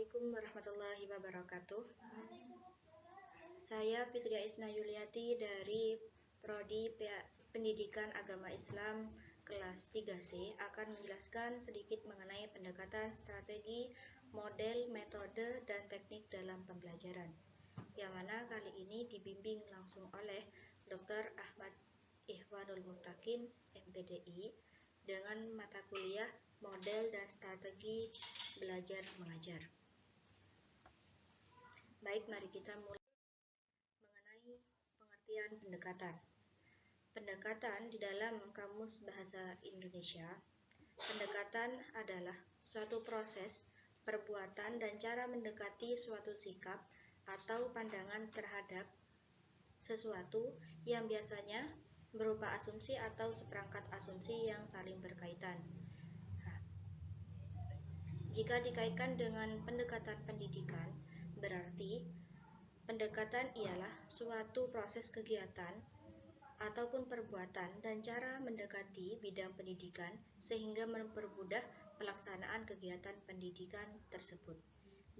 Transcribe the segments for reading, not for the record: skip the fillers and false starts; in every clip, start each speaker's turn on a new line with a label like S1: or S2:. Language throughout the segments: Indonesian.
S1: Assalamualaikum warahmatullahi wabarakatuh. Saya Fitria Isna Yuliati dari Prodi Pendidikan Agama Islam kelas 3C akan menjelaskan sedikit mengenai pendekatan strategi, model, metode, dan teknik dalam pembelajaran. Yang mana kali ini dibimbing langsung oleh Dr. Ahmad Ikhwanul Muttaqin, MPDI, dengan mata kuliah model dan strategi belajar mengajar. Baik, mari kita mulai mengenai pengertian pendekatan. Pendekatan di dalam Kamus Bahasa Indonesia, pendekatan adalah suatu proses, perbuatan, dan cara mendekati suatu sikap atau pandangan terhadap sesuatu yang biasanya berupa asumsi atau seperangkat asumsi yang saling berkaitan. Jika dikaitkan dengan pendekatan pendidikan, berarti pendekatan ialah suatu proses kegiatan ataupun perbuatan dan cara mendekati bidang pendidikan sehingga mempermudah pelaksanaan kegiatan pendidikan tersebut.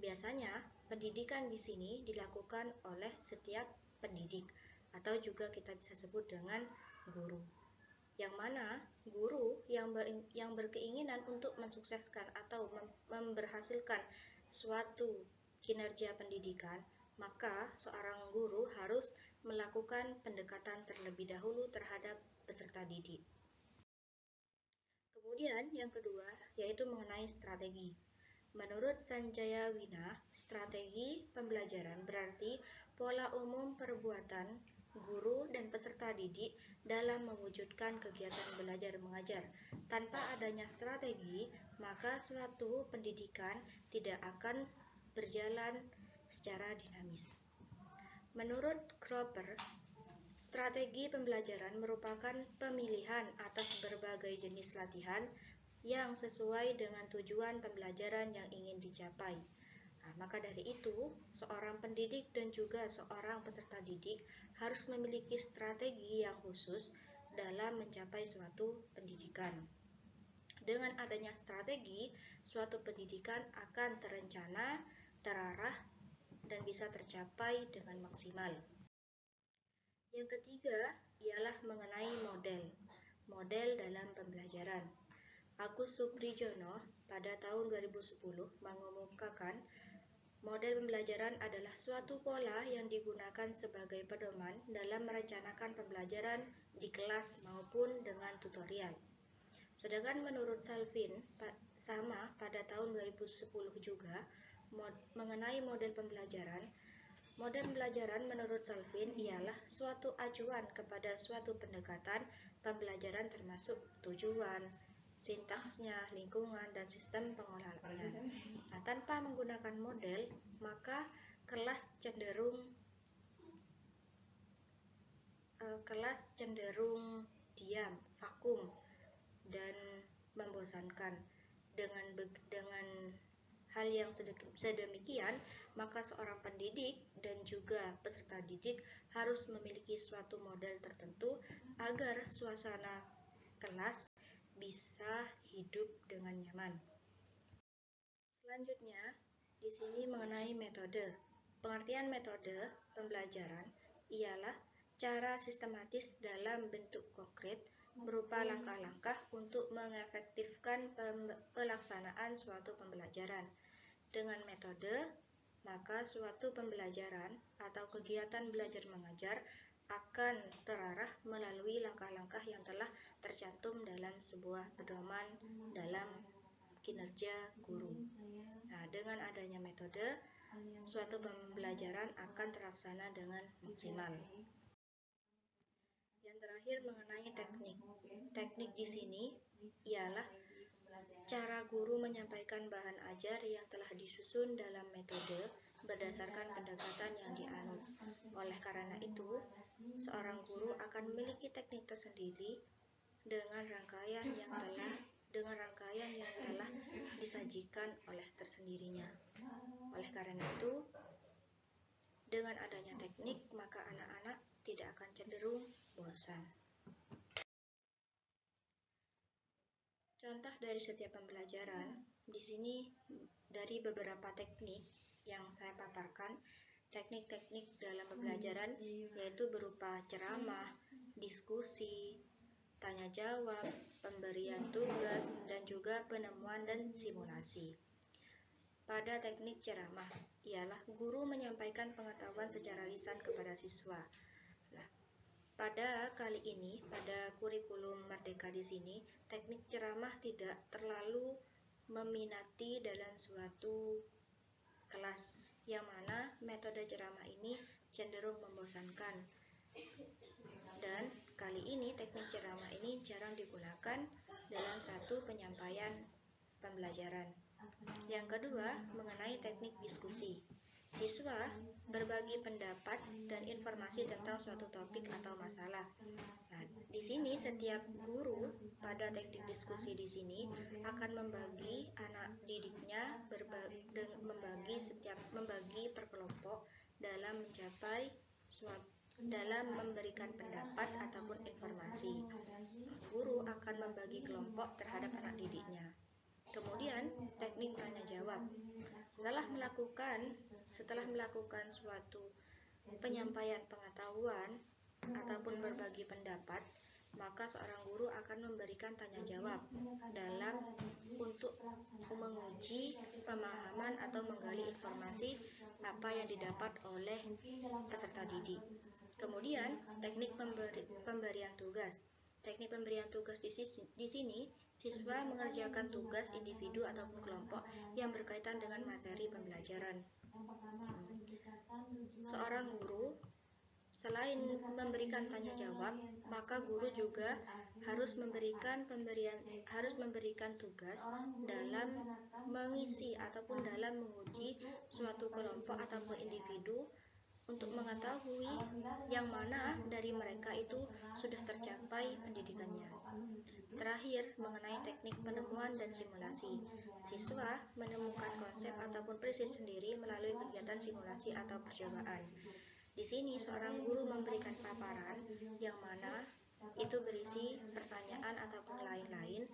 S1: Biasanya, pendidikan di sini dilakukan oleh setiap pendidik atau juga kita bisa sebut dengan guru. Yang mana guru yang berkeinginan untuk mensukseskan atau memberhasilkan suatu kinerja pendidikan, maka seorang guru harus melakukan pendekatan terlebih dahulu terhadap peserta didik. Kemudian yang kedua yaitu mengenai strategi. Menurut Sanjaya Wina, strategi pembelajaran berarti pola umum perbuatan guru dan peserta didik dalam mewujudkan kegiatan belajar mengajar. Tanpa adanya strategi, maka suatu pendidikan tidak akan berjalan secara dinamis. Menurut Cropper, strategi pembelajaran merupakan pemilihan atas berbagai jenis latihan yang sesuai dengan tujuan pembelajaran yang ingin dicapai. Maka dari itu, seorang pendidik dan juga seorang peserta didik harus memiliki strategi yang khusus dalam mencapai suatu pendidikan. Dengan adanya strategi, suatu pendidikan akan terencana, terarah, dan bisa tercapai dengan maksimal. Yang ketiga ialah mengenai model dalam pembelajaran. Agus Suprijono pada tahun 2010 mengemukakan model pembelajaran adalah suatu pola yang digunakan sebagai pedoman dalam merencanakan pembelajaran di kelas maupun dengan tutorial. Sedangkan menurut Salvin sama pada tahun 2010 juga mengenai model pembelajaran menurut Salvin ialah suatu acuan kepada suatu pendekatan pembelajaran termasuk tujuan, sintaksnya, lingkungan, dan sistem pengolahannya. Tanpa menggunakan model, maka kelas cenderung diam, vakum, dan membosankan. Dengan hal yang sedemikian, maka seorang pendidik dan juga peserta didik harus memiliki suatu model tertentu agar suasana kelas bisa hidup dengan nyaman. Selanjutnya, di sini mengenai metode. Pengertian metode pembelajaran ialah cara sistematis dalam bentuk konkret berupa langkah-langkah untuk mengefektifkan pelaksanaan suatu pembelajaran. Dengan metode, maka suatu pembelajaran atau kegiatan belajar mengajar akan terarah melalui langkah-langkah yang telah tercantum dalam sebuah pedoman dalam kinerja guru. Dengan adanya metode, suatu pembelajaran akan terlaksana dengan maksimal. Yang terakhir mengenai teknik. Teknik di sini ialah cara guru menyampaikan bahan ajar yang telah disusun dalam metode berdasarkan pendekatan yang dianut. Oleh karena itu, seorang guru akan memiliki teknik tersendiri dengan rangkaian yang telah disajikan oleh tersendirinya. Oleh karena itu, dengan adanya teknik, maka anak-anak tidak akan cenderung bosan. Contoh dari setiap pembelajaran, di sini dari beberapa teknik yang saya paparkan, teknik-teknik dalam pembelajaran yaitu berupa ceramah, diskusi, tanya jawab, pemberian tugas, dan juga penemuan dan simulasi. Pada teknik ceramah, ialah guru menyampaikan pengetahuan secara lisan kepada siswa. Nah, pada kali ini, pada kurikulum Merdeka di sini, teknik ceramah tidak terlalu meminati dalam suatu kelas, yang mana metode ceramah ini cenderung membosankan. Dan kali ini teknik ceramah ini jarang digunakan dalam satu penyampaian pembelajaran. Yang kedua, mengenai teknik diskusi. Siswa berbagi pendapat dan informasi tentang suatu topik atau masalah. Nah, di sini setiap guru pada teknik diskusi di sini akan membagi anak didiknya membagi per kelompok dalam memberikan pendapat ataupun informasi. Guru akan membagi kelompok terhadap anak didiknya. Kemudian teknik tanya jawab. Setelah melakukan suatu penyampaian pengetahuan ataupun berbagi pendapat, maka seorang guru akan memberikan tanya jawab untuk menguji pemahaman atau menggali informasi apa yang didapat oleh peserta didik. Kemudian teknik pemberian tugas. Teknik pemberian tugas di sini siswa mengerjakan tugas individu ataupun kelompok yang berkaitan dengan materi pembelajaran. Seorang guru selain memberikan tanya jawab, maka guru juga harus memberikan tugas dalam mengisi ataupun dalam menguji suatu kelompok ataupun individu untuk mengetahui yang mana dari mereka itu sudah tercapai pendidikannya. Terakhir, mengenai teknik penemuan dan simulasi. Siswa menemukan konsep ataupun prinsip sendiri melalui kegiatan simulasi atau percobaan. Di sini seorang guru memberikan paparan yang mana itu berisi pertanyaan ataupun lain-lain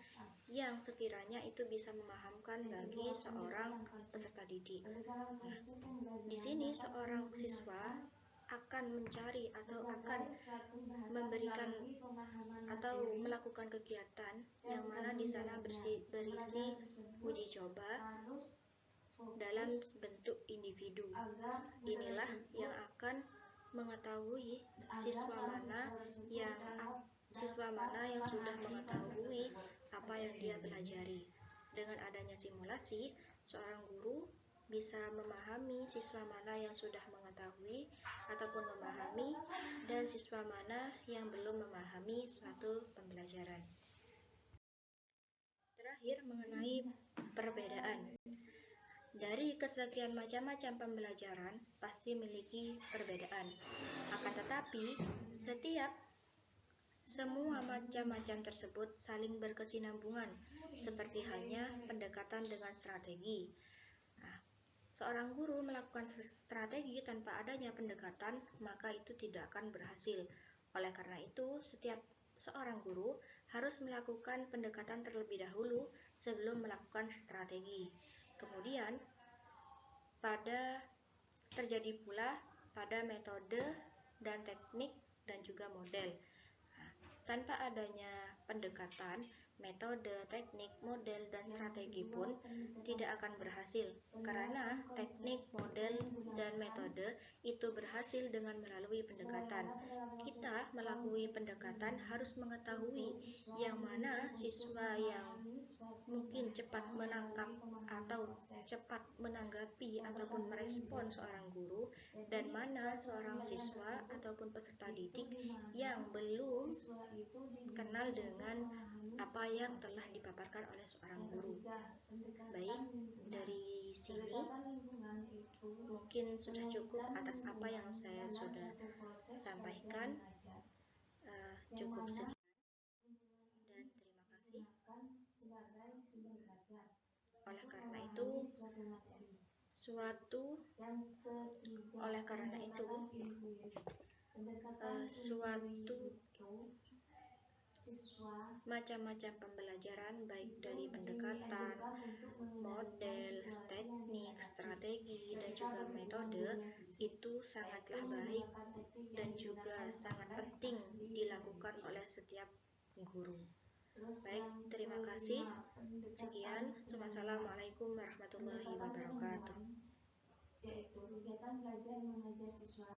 S1: yang sekiranya itu bisa memahamkan bagi seorang peserta didik. Nah, di sini seorang siswa akan mencari atau akan memberikan atau melakukan kegiatan yang mana di sana berisi uji coba dalam bentuk individu. Inilah yang akan mengetahui siswa mana yang sudah mengetahui apa yang dia pelajari. Dengan adanya simulasi, seorang guru bisa memahami siswa mana yang sudah mengetahui ataupun memahami dan siswa mana yang belum memahami suatu pembelajaran. Terakhir, mengenai perbedaan. Dari kesekian macam-macam pembelajaran pasti memiliki perbedaan. Akan tetapi, semua macam-macam tersebut saling berkesinambungan, seperti halnya pendekatan dengan strategi. Nah, seorang guru melakukan strategi tanpa adanya pendekatan, maka itu tidak akan berhasil. Oleh karena itu, setiap seorang guru harus melakukan pendekatan terlebih dahulu sebelum melakukan strategi. Kemudian, terjadi pula pada metode dan teknik dan juga model. Nah, tanpa adanya pendekatan, metode, teknik, model, dan strategi pun tidak akan berhasil, karena teknik, model, dan metode itu berhasil dengan melalui pendekatan. Kita melalui pendekatan harus mengetahui yang mana siswa yang mungkin cepat menangkap atau cepat menanggapi ataupun merespon seorang guru, dan mana seorang siswa ataupun peserta didik yang belum kenal dengan apa yang telah dipaparkan oleh seorang guru. Baik, dari sini mungkin sudah cukup atas apa yang saya sudah sampaikan. Cukup sekian dan terima kasih. Oleh karena itu, suatu macam-macam pembelajaran baik dari pendekatan, model, teknik, itu sangatlah baik dan juga sangat penting dilakukan oleh setiap guru. Baik, terima kasih. Sekian, wassalamualaikum warahmatullahi wabarakatuh.
S2: Yaitu kegiatan belajar mengajar siswa.